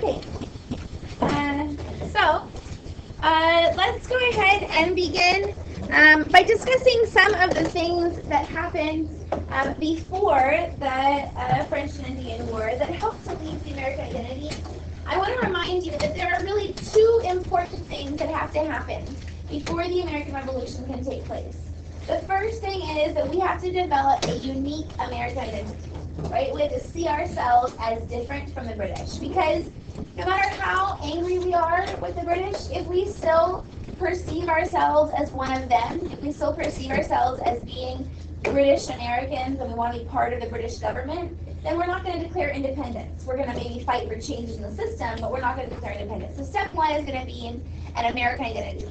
Okay. Let's go ahead and begin by discussing some of the things that happened before the French and Indian War that helped to lead the American identity. I want to remind you that there are really two important things that have to happen before the American Revolution can take place. The first thing is that we have to develop a unique American identity, right? We have to see ourselves as different from the British, because no matter how angry we are with the British, if we still perceive ourselves as one of them, if we still perceive ourselves as being British Americans and we want to be part of the British government, then we're not going to declare independence. We're going to maybe fight for changes in the system, but we're not going to declare independence. So step one is going to be an American identity.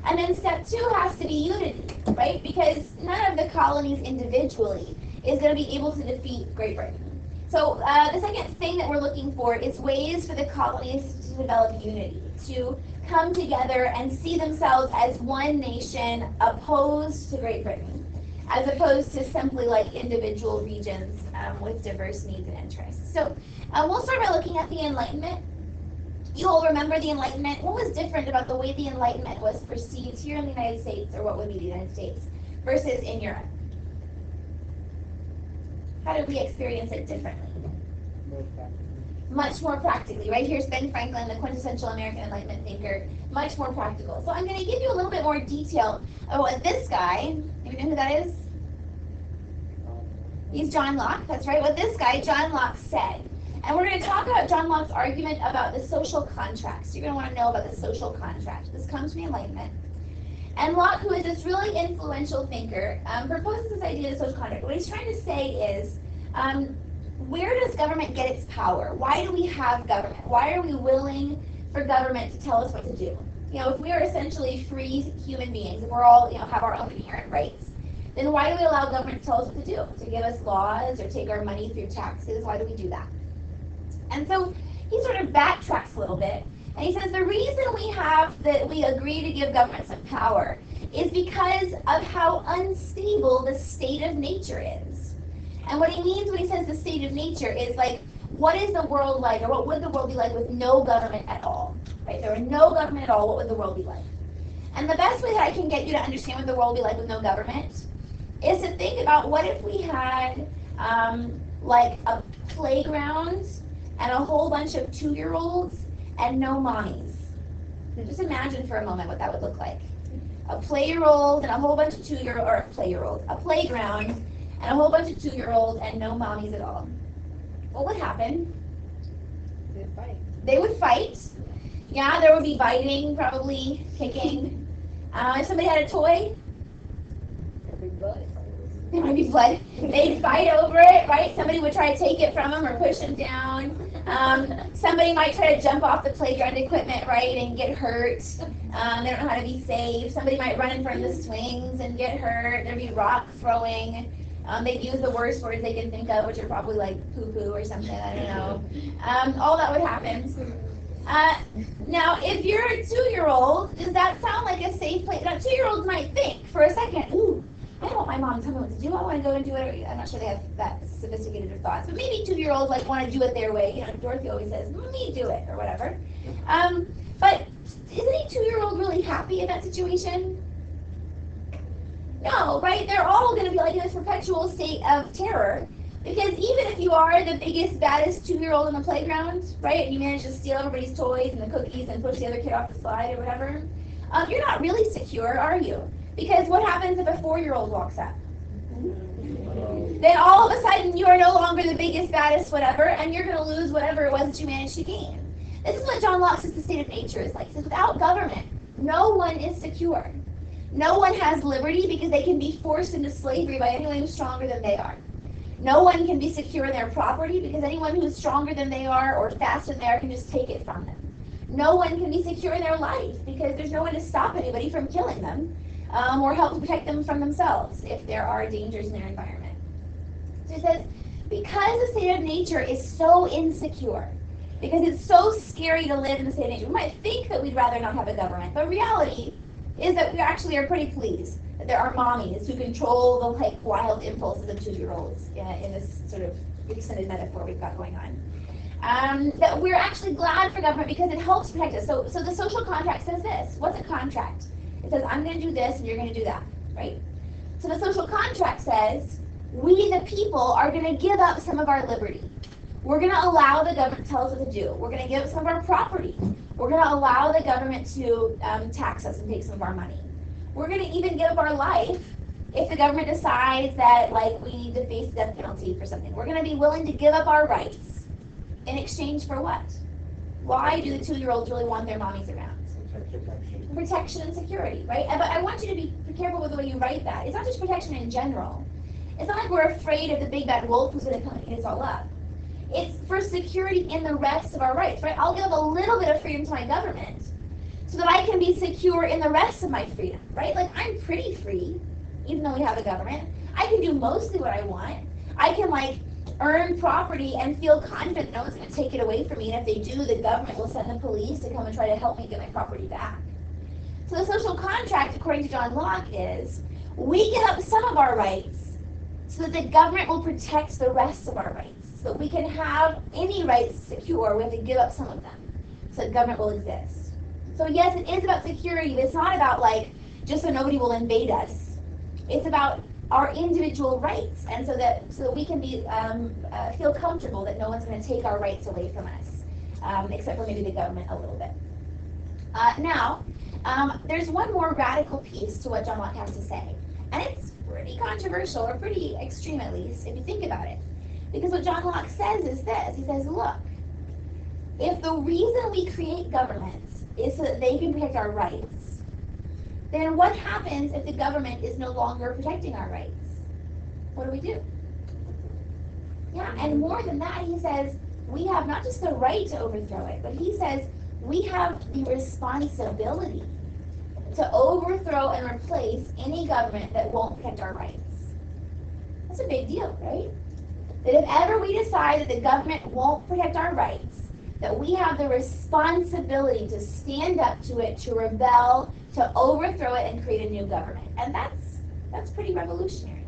And then step two has to be unity, right? Because none of the colonies individually is going to be able to defeat Great Britain. So the second thing that we're looking for is ways for the colonies to develop unity, to come together and see themselves as one nation opposed to Great Britain, as opposed to simply like individual regions with diverse needs and interests. So we'll start by looking at the Enlightenment. You all remember the Enlightenment. What was different about the way the Enlightenment was perceived here in the United States, or what would be the United States, versus in Europe? How did we experience it differently? Much more practically, right? Here's Ben Franklin, the quintessential American Enlightenment thinker, much more practical. So I'm going to give you a little bit more detail of what this guy, you know who that is? He's John Locke, that's right, what this guy, John Locke, said. And we're going to talk about John Locke's argument about the social contract. So you're going to want to know about the social contract. This comes from the Enlightenment. And Locke, who is this really influential thinker, proposes this idea of social contract. What he's trying to say is, where does government get its power? Why do we have government? Why are we willing for government to tell us what to do? You know, if we are essentially free human beings, if we're all, you know, have our own inherent rights, then why do we allow government to tell us what to do? To give us laws or take our money through taxes? Why do we do that? And so he sort of backtracks a little bit, and he says the reason we agree to give government some power is because of how unstable the state of nature is. And what he means when he says the state of nature is like, what is the world like, or what would the world be like with no government at all? Right? If there were no government at all, what would the world be like? And the best way that I can get you to understand what the world would be like with no government is to think about, what if we had like a playground and a whole bunch of 2-year-olds and no mommies. So just imagine for a moment what that would look like. A playground and a whole bunch of 2-year-olds, a playground and a whole bunch of 2-year-olds and no mommies at all. What would happen? They'd fight. They would fight. Yeah, there would be biting, probably kicking. If somebody had a toy, There'd be blood. there might be blood. They'd fight over it, right? Somebody would try to take it from them or push them down. Somebody might try to jump off the playground equipment, right, and get hurt. They don't know how to be safe. Somebody might run in front of the swings and get hurt. There'd be rock throwing. They'd use the worst words they can think of, which are probably like poo-poo or something, I don't know. All that would happen. Now, if you're a 2-year-old, does that sound like a safe place? Now, 2-year-olds might think for a second, ooh, I don't want my mom to tell me what to do. I want to go and do it. I'm not sure they have that sophisticated of thoughts, but maybe 2-year-olds like want to do it their way. You know, Dorothy always says, "Me do it," or whatever. But isn't a 2-year-old really happy in that situation? No, right? They're all going to be like in this perpetual state of terror, because even if you are the biggest, baddest 2-year-old in the playground, right, and you manage to steal everybody's toys and the cookies and push the other kid off the slide or whatever, you're not really secure, are you? Because what happens if a 4-year-old walks up? Then all of a sudden you are no longer the biggest, baddest, whatever, and you're going to lose whatever it was that you managed to gain. This is what John Locke says the state of nature is like. He says without government, no one is secure. No one has liberty because they can be forced into slavery by anyone who's stronger than they are. No one can be secure in their property because anyone who's stronger than they are or faster than they are can just take it from them. No one can be secure in their life because there's no one to stop anybody from killing them. Or help to protect them from themselves if there are dangers in their environment. So he says, because the state of nature is so insecure, because it's so scary to live in the state of nature, we might think that we'd rather not have a government, but reality is that we actually are pretty pleased that there are mommies who control the like wild impulses of 2-year-olds in this sort of extended metaphor we've got going on. that we're actually glad for government because it helps protect us. So the social contract says this. What's a contract? It says, I'm going to do this and you're going to do that, right? So the social contract says, we the people are going to give up some of our liberty. We're going to allow the government to tell us what to do. We're going to give up some of our property. We're going to allow the government to tax us and take some of our money. We're going to even give up our life if the government decides that, like, we need to face the death penalty for something. We're going to be willing to give up our rights in exchange for what? Why do the 2-year-olds really want their mommies around? Protection and security, right? But I want you to be careful with the way you write that. It's not just protection in general. It's not like we're afraid of the big bad wolf who's going to come and eat us all up. It's for security in the rest of our rights, right? I'll give a little bit of freedom to my government so that I can be secure in the rest of my freedom, right? Like, I'm pretty free, even though we have a government. I can do mostly what I want. I can, like, earn property and feel confident no one's going to take it away from me. And if they do, the government will send the police to come and try to help me get my property back. So the social contract, according to John Locke, is we give up some of our rights so that the government will protect the rest of our rights. So that we can have any rights secure, we have to give up some of them so that government will exist. So yes, it is about security, but it's not about, like, just so nobody will invade us. It's about our individual rights, and so that we can be feel comfortable that no one's going to take our rights away from us, except for maybe the government a little bit. Now, there's one more radical piece to what John Locke has to say, and it's pretty controversial, or pretty extreme at least, if you think about it. Because what John Locke says is this. He says, look, if the reason we create governments is so that they can protect our rights, then what happens if the government is no longer protecting our rights? What do we do? Yeah, and more than that, he says, we have not just the right to overthrow it, but he says we have the responsibility to overthrow and replace any government that won't protect our rights. That's a big deal, right? That if ever we decide that the government won't protect our rights, that we have the responsibility to stand up to it, to rebel, to overthrow it, and create a new government. And that's pretty revolutionary.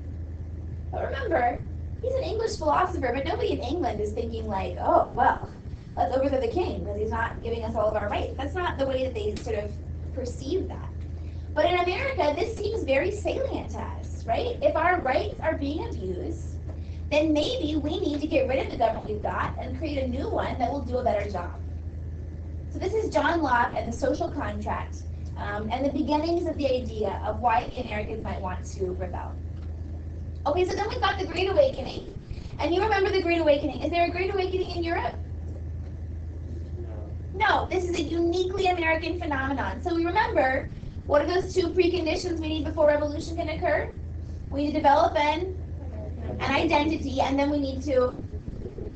But remember, he's an English philosopher, but nobody in England is thinking like, oh, well, let's overthrow the king because he's not giving us all of our rights. That's not the way that they sort of perceive that. But in America, this seems very salient to us, right? If our rights are being abused, then maybe we need to get rid of the government we've got and create a new one that will do a better job. So this is John Locke and the social contract, and the beginnings of the idea of why Americans might want to rebel. Okay, so then we've got the Great Awakening. And you remember the Great Awakening. Is there a Great Awakening in Europe? No, this is a uniquely American phenomenon. So we remember, what are those 2 preconditions we need before revolution can occur? We need to develop an identity, and then we need to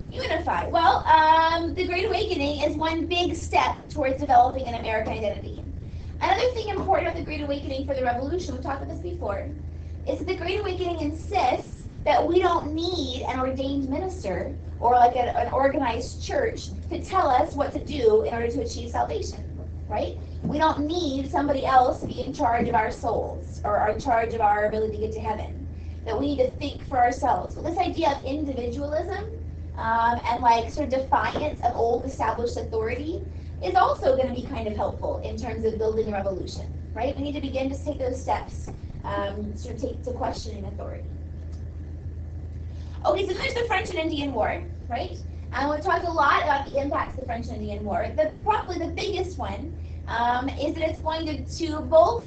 unify. Well, the Great Awakening is one big step towards developing an American identity. Another thing important about the Great Awakening for the revolution, we talked about this before, is that the Great Awakening insists that we don't need an ordained minister or like an organized church to tell us what to do in order to achieve salvation, right? We don't need somebody else to be in charge of our souls or in charge of our ability to get to heaven. That we need to think for ourselves. So this idea of individualism and like sort of defiance of old established authority is also going to be kind of helpful in terms of building a revolution, right? We need to begin to take those steps sort of take to questioning authority. Okay, so there's the French and Indian War, right? And we've talked a lot about the impacts of the French and Indian War. Probably the biggest one is that it's going to both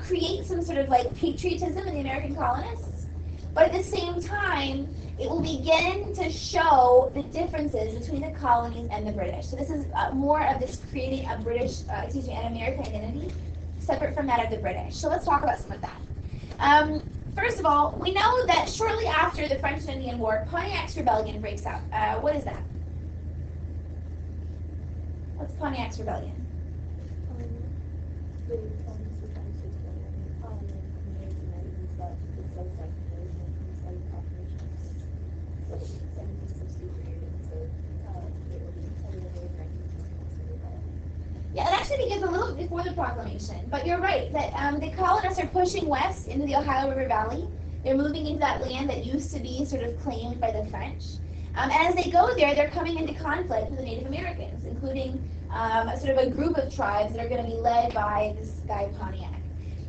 create some sort of like patriotism in the American colonists, but at the same time, it will begin to show the differences between the colonies and the British. So this is more of this creating a an American identity separate from that of the British. So let's talk about some of that. First of all, we know that shortly after the French and Indian War, Pontiac's Rebellion breaks out. What is that? What's Pontiac's Rebellion? Yeah, it actually begins a little bit before the proclamation, but you're right that the colonists are pushing west into the Ohio River Valley. They're moving into that land that used to be sort of claimed by the French. And as they go there, they're coming into conflict with the Native Americans, including sort of a group of tribes that are going to be led by this guy Pontiac.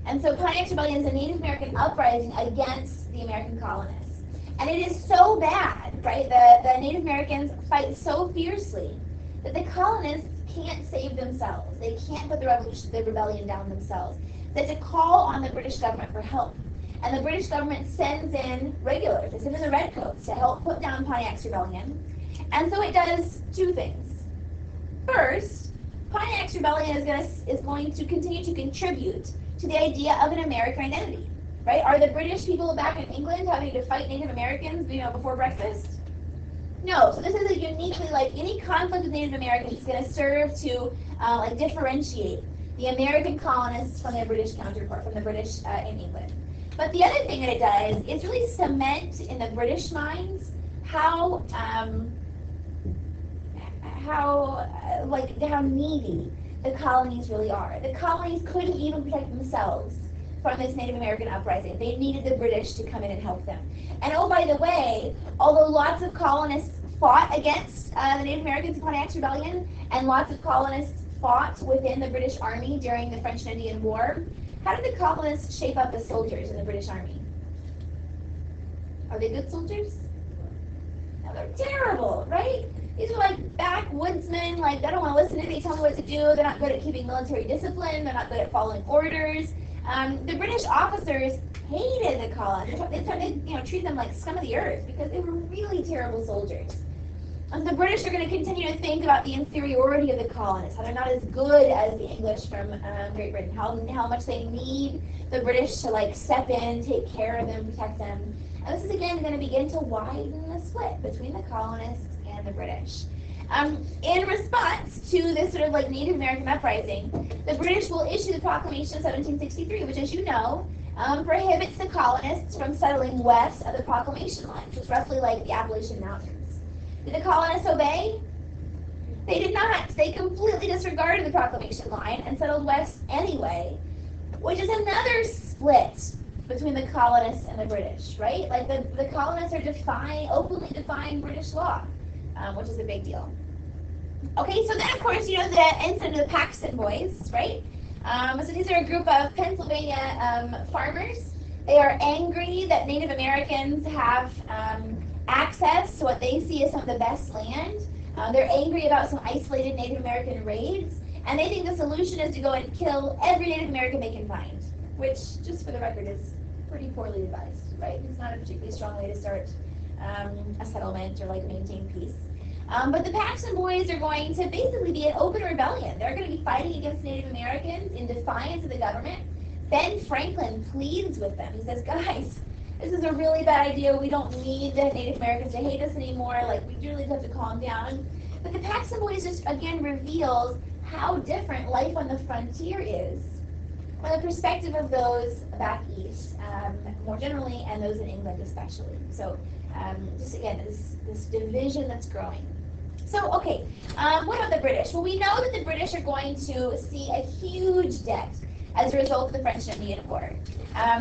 And so Pontiac's Rebellion is a Native American uprising against the American colonists. And it is so bad, right? The Native Americans fight so fiercely that the colonists can't save themselves. They can't put the rebellion down themselves. They have to call on the British government for help. And the British government sends in regulars, they send in the redcoats to help put down Pontiac's rebellion. And so it does two things. First, Pontiac's rebellion is going to continue to contribute to the idea of an American identity, right? Are the British people back in England having to fight Native Americans, before breakfast? No. So this is a uniquely, any conflict with Native Americans is going to serve to differentiate the American colonists from their British counterpart, from the British in England. But the other thing that it does is really cement in the British minds how needy the colonies really are. The colonies couldn't even protect themselves from this Native American uprising. They needed the British to come in and help them. And oh, by the way, although lots of colonists fought against the Native Americans in Pontiac's Rebellion, and lots of colonists fought within the British Army during the French and Indian War, how did the colonists shape up the soldiers in the British Army? Are they good soldiers? No, they're terrible, right? These are backwoodsmen, they don't want to listen to me, tell me what to do, they're not good at keeping military discipline, they're not good at following orders. The British officers hated the colonists. They tried to treat them like scum of the earth because they were really terrible soldiers. The British are going to continue to think about the inferiority of the colonists, how they're not as good as the English from Great Britain, how much they need the British to step in, take care of them, protect them. And this is again going to begin to widen the split between the colonists and the British. In response to this sort of Native American uprising, the British will issue the Proclamation of 1763, which, as you know, prohibits the colonists from settling west of the Proclamation line, which is roughly the Appalachian Mountains. Did the colonists obey? They did not. They completely disregarded the Proclamation line and settled west anyway, which is another split between the colonists and the British, right? The colonists are openly defying British law, which is a big deal. Okay, so then of course, the incident of the Paxton Boys, right? So these are a group of Pennsylvania farmers. They are angry that Native Americans have access to what they see as some of the best land. They're angry about some isolated Native American raids, and they think the solution is to go and kill every Native American they can find, which, just for the record, is pretty poorly advised, right? It's not a particularly strong way to start a settlement or maintain peace. But the Paxton Boys are going to basically be an open rebellion. They're going to be fighting against Native Americans in defiance of the government. Ben Franklin pleads with them. He says, guys, this is a really bad idea. We don't need the Native Americans to hate us anymore. We really have to calm down. But the Paxton Boys just, again, reveals how different life on the frontier is from the perspective of those back east, more generally, and those in England especially. So, just again, this division that's growing. So, okay, what about the British? Well, we know that the British are going to see a huge debt as a result of the French and Indian War.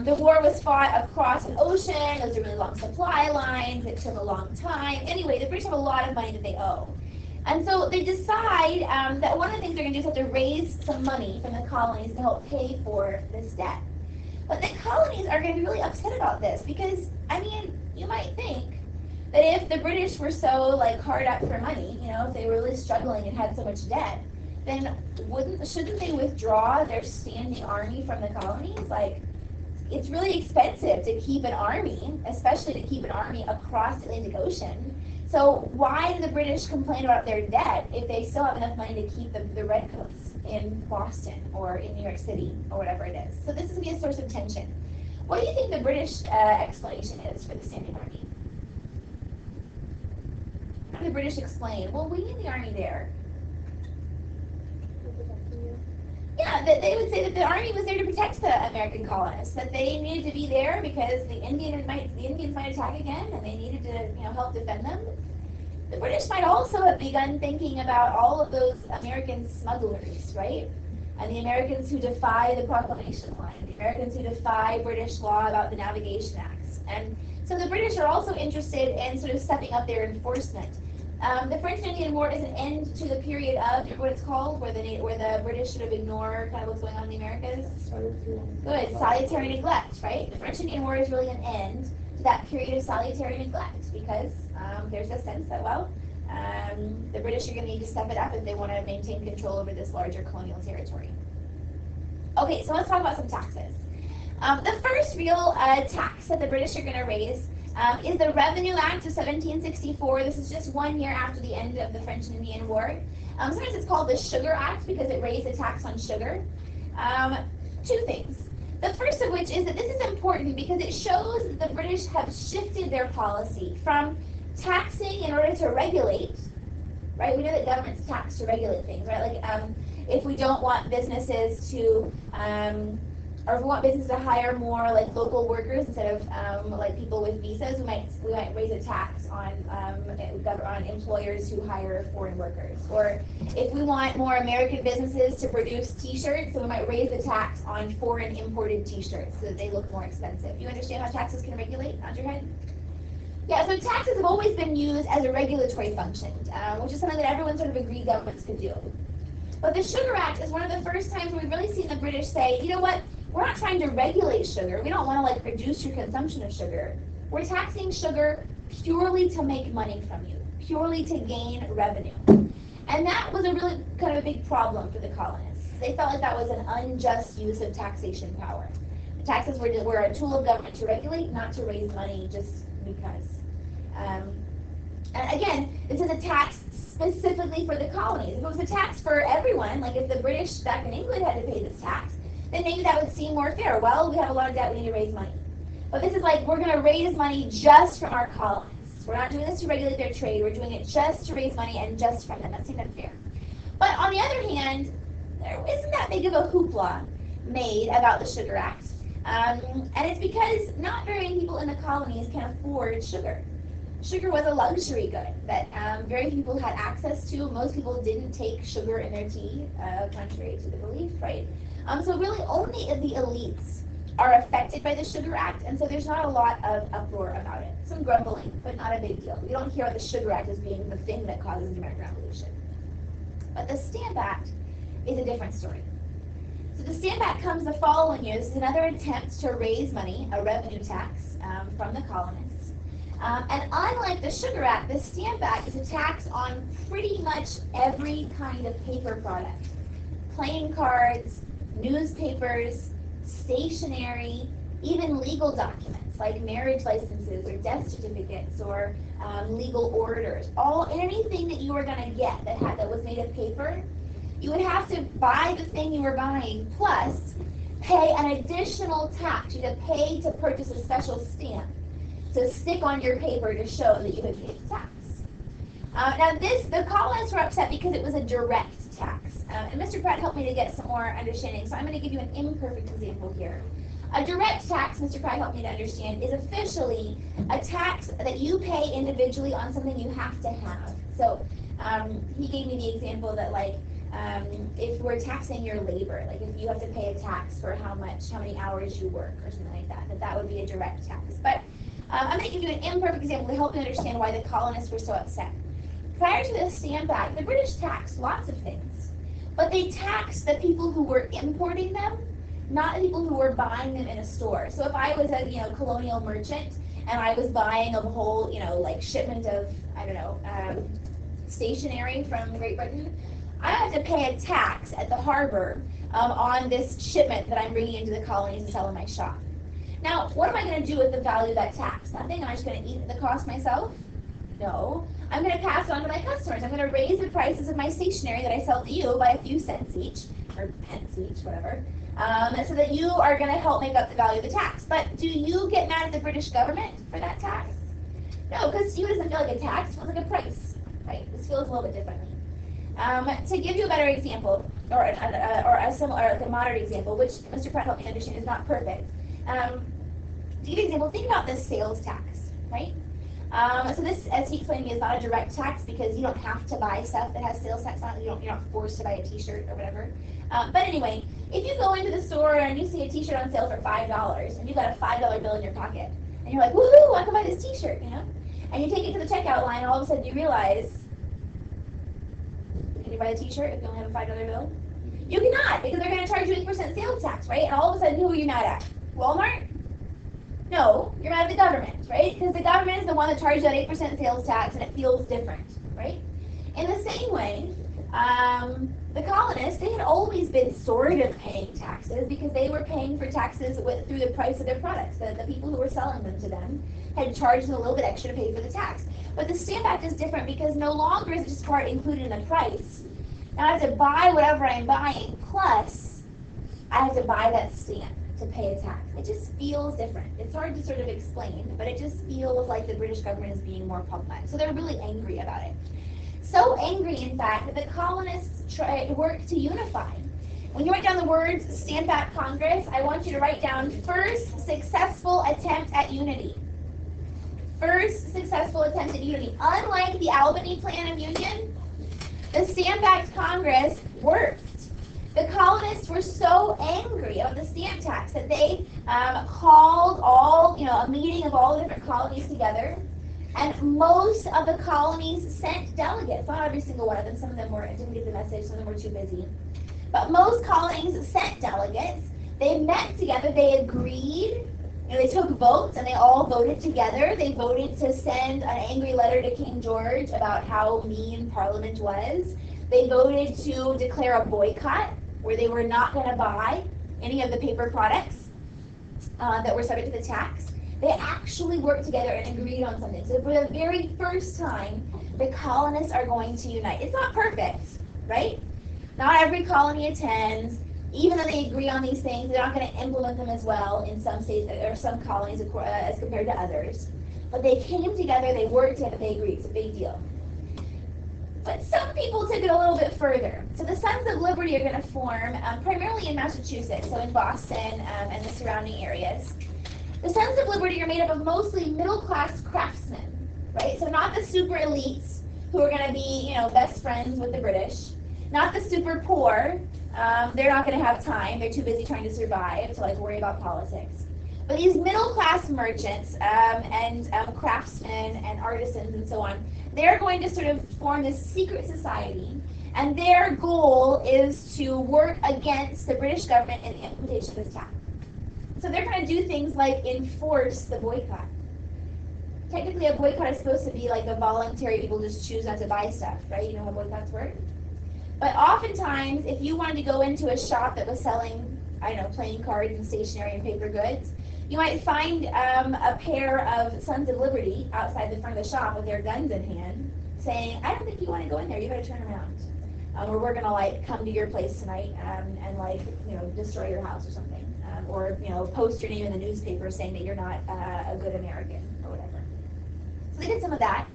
The war was fought across an ocean. Those are really long supply lines. It took a long time. Anyway, the British have a lot of money that they owe. And so they decide that one of the things they're going to do is have to raise some money from the colonies to help pay for this debt. But the colonies are going to be really upset about this because, you might think that if the British were so hard up for money, if they were really struggling and had so much debt, then shouldn't they withdraw their standing army from the colonies? It's really expensive to keep an army, especially to keep an army across the Atlantic Ocean. So why do the British complain about their debt if they still have enough money to keep the redcoats in Boston or in New York City or whatever it is? So this is going to be a source of tension. What do you think the British explanation is for the standing army? How do the British explain, well, we need the army there? Yeah, that they would say that the army was there to protect the American colonists, that they needed to be there because the Indians might attack again, and they needed to help defend them. The British might also have begun thinking about all of those American smugglers, right? And the Americans who defy the Proclamation line, the Americans who defy British law about the Navigation Acts. And so the British are also interested in sort of stepping up their enforcement. The French and Indian War is an end to the period of, what it's called, where the British sort of ignore kind of what's going on in the Americas. Good, salutary neglect, right? The French and Indian War is really an end to that period of salutary neglect because there's a sense that, well, the British are going to need to step it up if they want to maintain control over this larger colonial territory. Okay, so let's talk about some taxes. The first real tax that the British are going to raise is the Revenue Act of 1764. This is just 1 year after the end of the French and Indian War. Sometimes it's called the Sugar Act because it raised a tax on sugar. Two things. The first of which is that this is important because it shows that the British have shifted their policy from taxing in order to regulate, right? We know that governments tax to regulate things, right? Like if we don't want businesses to, or if we want businesses to hire more like local workers instead of like people with visas, we might raise a tax on employers who hire foreign workers. Or if we want more American businesses to produce T-shirts, so we might raise the tax on foreign imported T-shirts so that they look more expensive. You understand how taxes can regulate? Nod your head. Yeah, so taxes have always been used as a regulatory function, which is something that everyone sort of agreed governments could do. But the Sugar Act is one of the first times we've really seen the British say, you know what, we're not trying to regulate sugar. We don't want to like reduce your consumption of sugar. We're taxing sugar purely to make money from you, purely to gain revenue. And that was a really kind of a big problem for the colonists. They felt like that was an unjust use of taxation power. The taxes were a tool of government to regulate, not to raise money just because. And again, this is a tax specifically for the colonies. If it was a tax for everyone, like if the British back in England had to pay this tax, then maybe that would seem more fair. Well, we have a lot of debt, we need to raise money. But this is like, we're going to raise money just from our colonists. We're not doing this to regulate their trade, we're doing it just to raise money and just from them. That seems unfair. But on the other hand, there isn't that big of a hoopla made about the Sugar Act. And it's because not very many people in the colonies can afford sugar. Sugar was a luxury good that very few people had access to. Most people didn't take sugar in their tea, contrary to the belief, right? So really only the elites are affected by the Sugar Act, and so there's not a lot of uproar about it. Some grumbling, but not a big deal. We don't hear about the Sugar Act as being the thing that causes the American Revolution. But the Stamp Act is a different story. So the Stamp Act comes the following year. This is another attempt to raise money, a revenue tax, from the colonists. And unlike the Sugar Act, the Stamp Act is a tax on pretty much every kind of paper product. Playing cards, newspapers, stationery, even legal documents like marriage licenses or death certificates or legal orders. Anything that you were going to get that was made of paper, you would have to buy the thing you were buying plus pay an additional tax. You had to pay to purchase a special stamp to stick on your paper to show that you had paid the tax. The colonists were upset because it was a direct tax. And Mr. Pratt helped me to get some more understanding, so I'm going to give you an imperfect example here. A direct tax, Mr. Pratt helped me to understand, is officially a tax that you pay individually on something you have to have. So he gave me the example that if we're taxing your labor, like if you have to pay a tax for how many hours you work or something like that, that would be a direct tax. But I'm going to give you an imperfect example to help you understand why the colonists were so upset. Prior to the Stamp Act, the British taxed lots of things, but they taxed the people who were importing them, not the people who were buying them in a store. So if I was a colonial merchant and I was buying a whole shipment of stationery from Great Britain, I have to pay a tax at the harbor on this shipment that I'm bringing into the colonies and sell in my shop. Now, what am I going to do with the value of that tax? Nothing. Am I just going to eat the cost myself? No. I'm going to pass it on to my customers. I'm going to raise the prices of my stationery that I sell to you by a few cents each, or pence each, whatever, so that you are going to help make up the value of the tax. But do you get mad at the British government for that tax? No, because to you it doesn't feel like a tax. It feels like a price, right? This feels a little bit differently. To give you a better example, or a similar, like a moderate example, which Mr. Pratt helped me understand is not perfect. To give you an example, think about this sales tax, right? So this, as he explained to me, is not a direct tax because you don't have to buy stuff that has sales tax on it. You're not forced to buy a T-shirt or whatever. But anyway, if you go into the store and you see a T-shirt on sale for $5 and you've got a $5 bill in your pocket, And you're like, woohoo, I can buy this t-shirt, you know? And you take it to the checkout line, and all of a sudden you realize, can you buy a t-shirt if you only have a $5 bill? You cannot, because they're going to charge you 8% sales tax, right? And all of a sudden, who are you mad at? Walmart? No, you're mad at the government, right? Because the government is the one that charges that 8% sales tax, and it feels different, right? In the same way, the colonists, they had always been sort of paying taxes because they were paying for taxes through the price of their products. The people who were selling them to them had charged them a little bit extra to pay for the tax. But the Stamp Act is different because no longer is it just part included in the price. Now I have to buy whatever I'm buying, plus I have to buy that stamp to pay a tax. It just feels different. It's hard to sort of explain, but it just feels like the British government is being more pragmatic. So they're really angry about it. So angry, in fact, that the colonists worked to unify. When you write down the words Stamp Act Congress, I want you to write down first successful attempt at unity. First successful attempt at unity. Unlike the Albany Plan of Union, the Stamp Act Congress worked. The colonists were so angry about the stamp tax that they called a meeting of all the different colonies together. And most of the colonies sent delegates. Not every single one of them. Some of them didn't get the message. Some of them were too busy. But most colonies sent delegates. They met together. They agreed. They took votes, and they all voted together. They voted to send an angry letter to King George about how mean Parliament was. They voted to declare a boycott, where they were not going to buy any of the paper products that were subject to the tax. They actually worked together and agreed on something. So for the very first time, the colonists are going to unite. It's not perfect, right? Not every colony attends. Even though they agree on these things, they're not going to implement them as well in some states or some colonies as compared to others. But they came together, they worked together, they agreed. It's a big deal. But some people took it a little bit further. So the Sons of Liberty are going to form primarily in Massachusetts, so in Boston and the surrounding areas. The Sons of Liberty are made up of mostly middle-class craftsmen, right? So not the super elites who are going to be, best friends with the British. Not the super poor. They're not going to have time. They're too busy trying to survive to worry about politics. But these middle-class merchants and craftsmen and artisans and so on, they're going to sort of form this secret society, and their goal is to work against the British government in the implementation of this tax. So they're going to do things like enforce the boycott. Technically, a boycott is supposed to be like a voluntary, people just choose not to buy stuff, right? You know how boycotts work? But oftentimes, if you wanted to go into a shop that was selling, playing cards and stationery and paper goods, you might find a pair of Sons of Liberty outside the front of the shop with their guns in hand, saying, I don't think you want to go in there, you better turn around. Or we're going to come to your place tonight and destroy your house or something. Or post your name in the newspaper saying that you're not a good American or whatever. So they did some of that.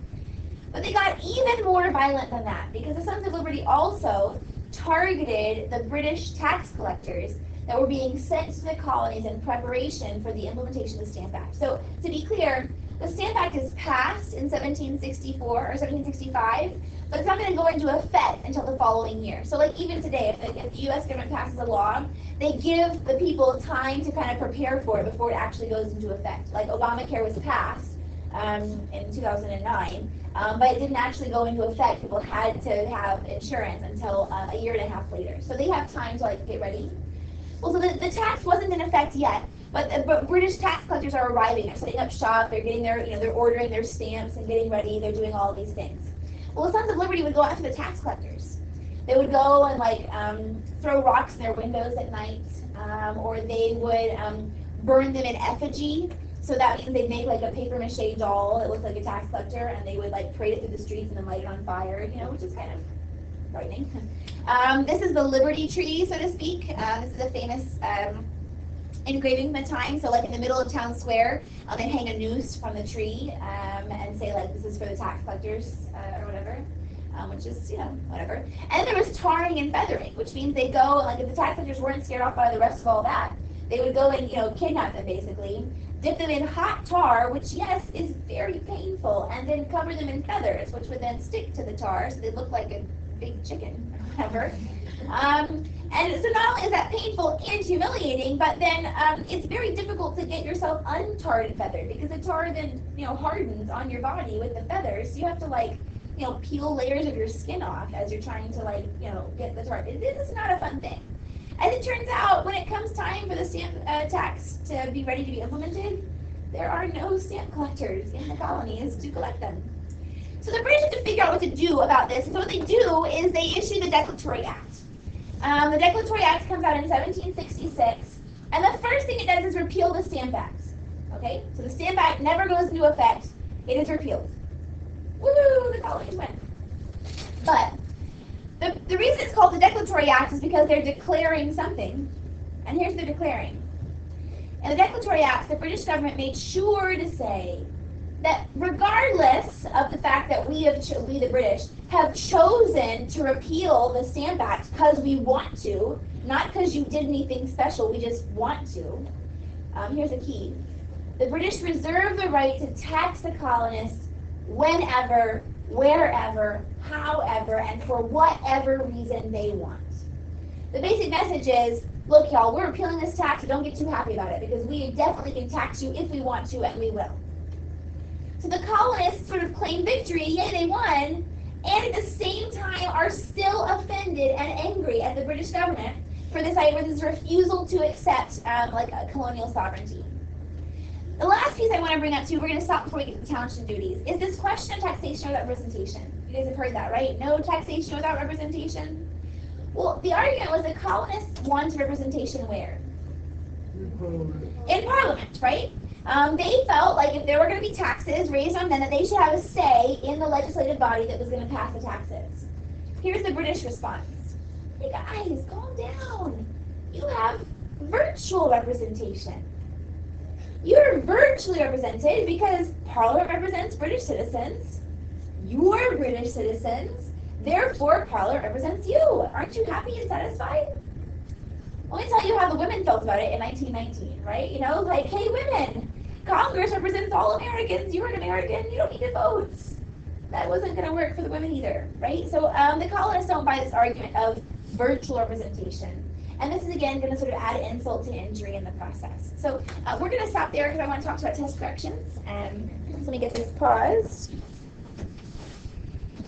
But they got even more violent than that, because the Sons of Liberty also targeted the British tax collectors that were being sent to the colonies in preparation for the implementation of the Stamp Act. So to be clear, the Stamp Act is passed in 1764 or 1765, but it's not going to go into effect until the following year. So even today, if the U.S. government passes a law, they give the people time to kind of prepare for it before it actually goes into effect. Like Obamacare was passed in 2009, but it didn't actually go into effect. People had to have insurance until a year and a half later. So they have time to get ready. Well, so the tax wasn't in effect yet, but British tax collectors are arriving. They're setting up shop. They're getting they're ordering their stamps and getting ready. They're doing all of these things. Well, the Sons of Liberty would go after the tax collectors. They would go and throw rocks in their windows at night, or they would burn them in effigy. So that means they'd make a paper mache doll that looked like a tax collector, and they would parade it through the streets and then light it on fire, which is kind of frightening. This is the Liberty Tree, so to speak. This is a famous engraving from the time. So in the middle of town square, they hang a noose from the tree and say this is for the tax collectors or whatever, which is whatever. And there was tarring and feathering, which means they go if the tax collectors weren't scared off by the rest of all that, they would go and kidnap them basically, dip them in hot tar, which yes is very painful, and then cover them in feathers, which would then stick to the tar so they look like a big chicken or whatever. And so not only is that painful and humiliating, but then it's very difficult to get yourself untarred and feathered because the tar then hardens on your body with the feathers. So you have to peel layers of your skin off as you're trying to get the tar. This is not a fun thing. As it turns out, when it comes time for the stamp tax to be ready to be implemented, there are no stamp collectors in the colonies to collect them. So the British had to figure out what to do about this. And so what they do is they issue the Declaratory Act. The Declaratory Act comes out in 1766, and the first thing it does is repeal the Stamp Act. Okay, so the Stamp Act never goes into effect; it is repealed. Woo! The colonies win. But the reason it's called the Declaratory Act is because they're declaring something, and here's the declaring. In the Declaratory Act, the British government made sure to say that regardless of the fact that we, the British, have chosen to repeal the Stamp Act because we want to, not because you did anything special, we just want to. Here's a key. The British reserve the right to tax the colonists whenever, wherever, however, and for whatever reason they want. The basic message is, look y'all, we're repealing this tax, so don't get too happy about it, because we definitely can tax you if we want to, and we will. So the colonists sort of claim victory, yay, they won, and at the same time are still offended and angry at the British government for this refusal to accept a colonial sovereignty. The last piece I want to bring up too, we're going to stop before we get to township duties, is this question of taxation without representation. You guys have heard that, right? No taxation without representation. Well, the argument was the colonists wanted representation where? In Parliament, right? They felt like if there were going to be taxes raised on men, that they should have a say in the legislative body that was going to pass the taxes. Here's the British response. Hey guys, calm down. You have virtual representation. You're virtually represented because Parliament represents British citizens. You're British citizens. Therefore, Parliament represents you. Aren't you happy and satisfied? Let me tell you how the women felt about it in 1919, right? Hey women, Congress represents all Americans. You're an American. You don't need to vote. That wasn't going to work for the women either, right? So the colonists don't buy this argument of virtual representation. And this is, again, going to sort of add insult to injury in the process. So we're going to stop there because I want to talk about test corrections. So let me get this paused.